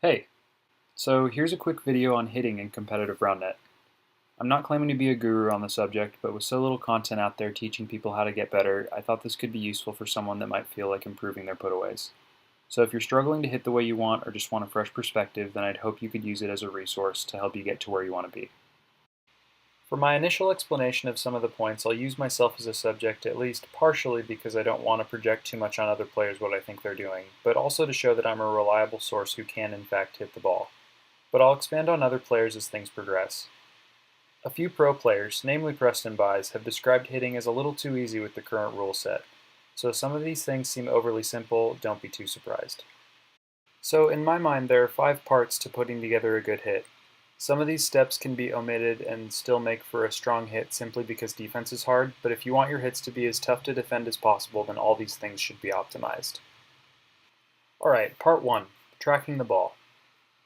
Hey, so here's a quick video on hitting in competitive Roundnet. I'm not claiming to be a guru on the subject, but with so little content out there teaching people how to get better, I thought this could be useful for someone that might feel like improving their putaways. So if you're struggling to hit the way you want or just want a fresh perspective, then I'd hope you could use it as a resource to help you get to where you want to be. For my initial explanation of some of the points, I'll use myself as a subject, at least partially because I don't want to project too much on other players what I think they're doing, but also to show that I'm a reliable source who can in fact hit the ball. But I'll expand on other players as things progress. A few pro players, namely Preston Buys, have described hitting as a little too easy with the current rule set. So if some of these things seem overly simple, don't be too surprised. So in my mind, there are 5 parts to putting together a good hit. Some of these steps can be omitted and still make for a strong hit simply because defense is hard, but if you want your hits to be as tough to defend as possible, then all these things should be optimized. Alright, part 1, tracking the ball.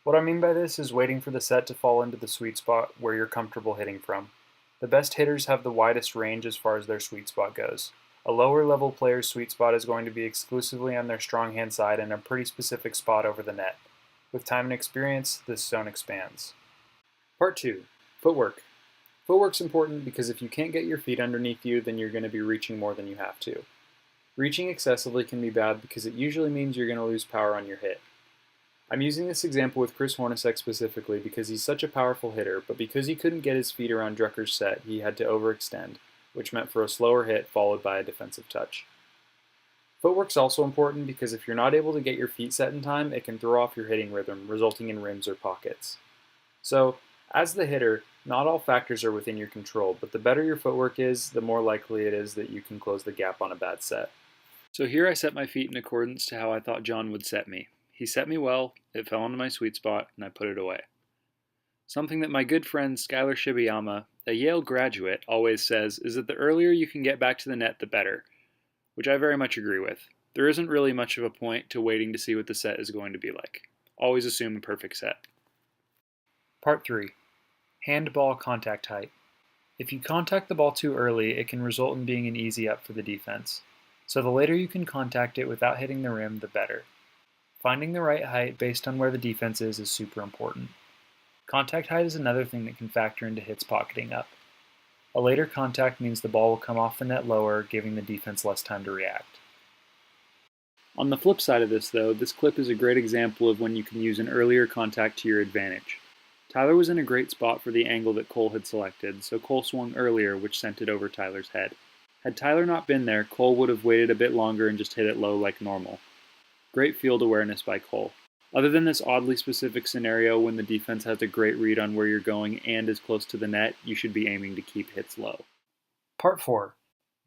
What I mean by this is waiting for the set to fall into the sweet spot where you're comfortable hitting from. The best hitters have the widest range as far as their sweet spot goes. A lower level player's sweet spot is going to be exclusively on their strong hand side and a pretty specific spot over the net. With time and experience, this zone expands. Part 2. Footwork. Footwork's important because if you can't get your feet underneath you, then you're going to be reaching more than you have to. Reaching excessively can be bad because it usually means you're going to lose power on your hit. I'm using this example with Chris Hornacek specifically because he's such a powerful hitter, but because he couldn't get his feet around Drucker's set, he had to overextend, which meant for a slower hit followed by a defensive touch. Footwork's also important because if you're not able to get your feet set in time, it can throw off your hitting rhythm, resulting in rims or pockets. So, as the hitter, not all factors are within your control, but the better your footwork is, the more likely it is that you can close the gap on a bad set. So here I set my feet in accordance to how I thought John would set me. He set me well, it fell into my sweet spot, and I put it away. Something that my good friend Skylar Shibayama, a Yale graduate, always says is that the earlier you can get back to the net, the better, which I very much agree with. There isn't really much of a point to waiting to see what the set is going to be like. Always assume a perfect set. Part 3. Handball contact height. If you contact the ball too early, it can result in being an easy up for the defense. So the later you can contact it without hitting the rim, the better. Finding the right height based on where the defense is super important. Contact height is another thing that can factor into hits pocketing up. A later contact means the ball will come off the net lower, giving the defense less time to react. On the flip side of this though, this clip is a great example of when you can use an earlier contact to your advantage. Tyler was in a great spot for the angle that Cole had selected, so Cole swung earlier, which sent it over Tyler's head. Had Tyler not been there, Cole would have waited a bit longer and just hit it low like normal. Great field awareness by Cole. Other than this oddly specific scenario when the defense has a great read on where you're going and is close to the net, you should be aiming to keep hits low. Part 4.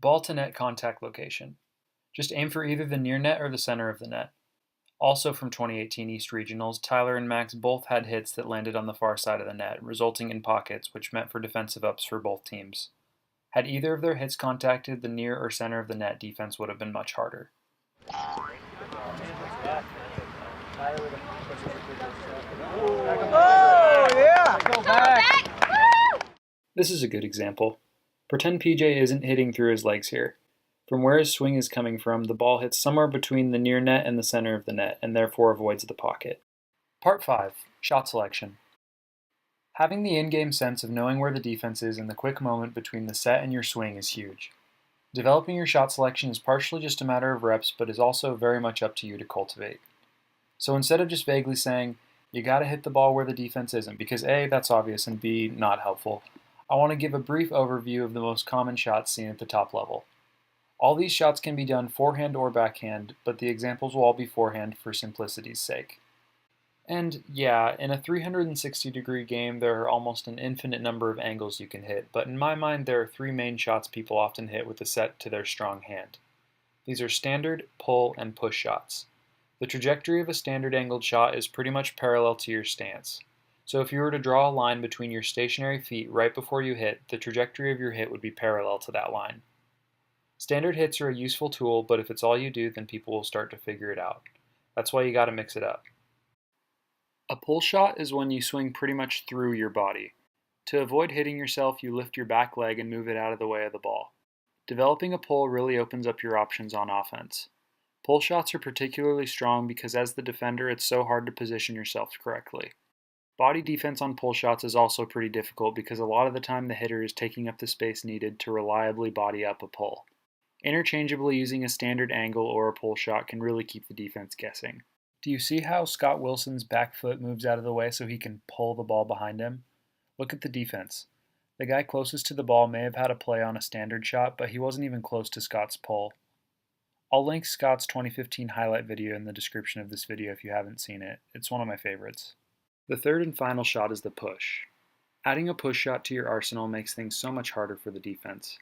Ball to net contact location. Just aim for either the near net or the center of the net. Also from 2018 East Regionals, Tyler and Max both had hits that landed on the far side of the net, resulting in pockets, which meant for defensive ups for both teams. Had either of their hits contacted the near or center of the net, defense would have been much harder. Oh, yeah! Go back! This is a good example. Pretend PJ isn't hitting through his legs here. From where his swing is coming from, the ball hits somewhere between the near net and the center of the net, and therefore avoids the pocket. Part 5. Shot selection. Having the in-game sense of knowing where the defense is in the quick moment between the set and your swing is huge. Developing your shot selection is partially just a matter of reps, but is also very much up to you to cultivate. So instead of just vaguely saying, you gotta hit the ball where the defense isn't, because A, that's obvious, and B, not helpful, I want to give a brief overview of the most common shots seen at the top level. All these shots can be done forehand or backhand, but the examples will all be forehand for simplicity's sake. And yeah, in a 360-degree game, there are almost an infinite number of angles you can hit, but in my mind, there are 3 main shots people often hit with a set to their strong hand. These are standard, pull, and push shots. The trajectory of a standard angled shot is pretty much parallel to your stance. So if you were to draw a line between your stationary feet right before you hit, the trajectory of your hit would be parallel to that line. Standard hits are a useful tool, but if it's all you do, then people will start to figure it out. That's why you gotta mix it up. A pull shot is when you swing pretty much through your body. To avoid hitting yourself, you lift your back leg and move it out of the way of the ball. Developing a pull really opens up your options on offense. Pull shots are particularly strong because as the defender, it's so hard to position yourself correctly. Body defense on pull shots is also pretty difficult because a lot of the time the hitter is taking up the space needed to reliably body up a pull. Interchangeably using a standard angle or a pull shot can really keep the defense guessing. Do you see how Scott Wilson's back foot moves out of the way so he can pull the ball behind him? Look at the defense. The guy closest to the ball may have had a play on a standard shot, but he wasn't even close to Scott's pull. I'll link Scott's 2015 highlight video in the description of this video if you haven't seen it. It's one of my favorites. The third and final shot is the push. Adding a push shot to your arsenal makes things so much harder for the defense.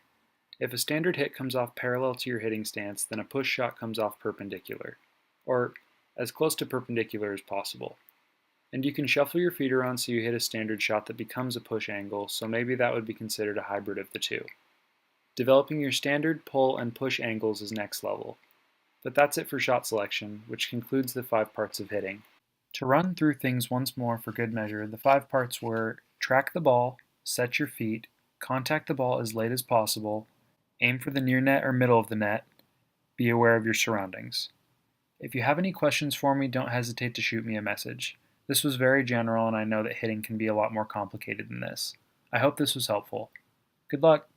If a standard hit comes off parallel to your hitting stance, then a push shot comes off perpendicular, or as close to perpendicular as possible. And you can shuffle your feet around so you hit a standard shot that becomes a push angle, so maybe that would be considered a hybrid of the two. Developing your standard, pull, and push angles is next level. But that's it for shot selection, which concludes the 5 parts of hitting. To run through things once more for good measure, the 5 parts were track the ball, set your feet, contact the ball as late as possible, aim for the near net or middle of the net, be aware of your surroundings. If you have any questions for me, don't hesitate to shoot me a message. This was very general, and I know that hitting can be a lot more complicated than this. I hope this was helpful. Good luck!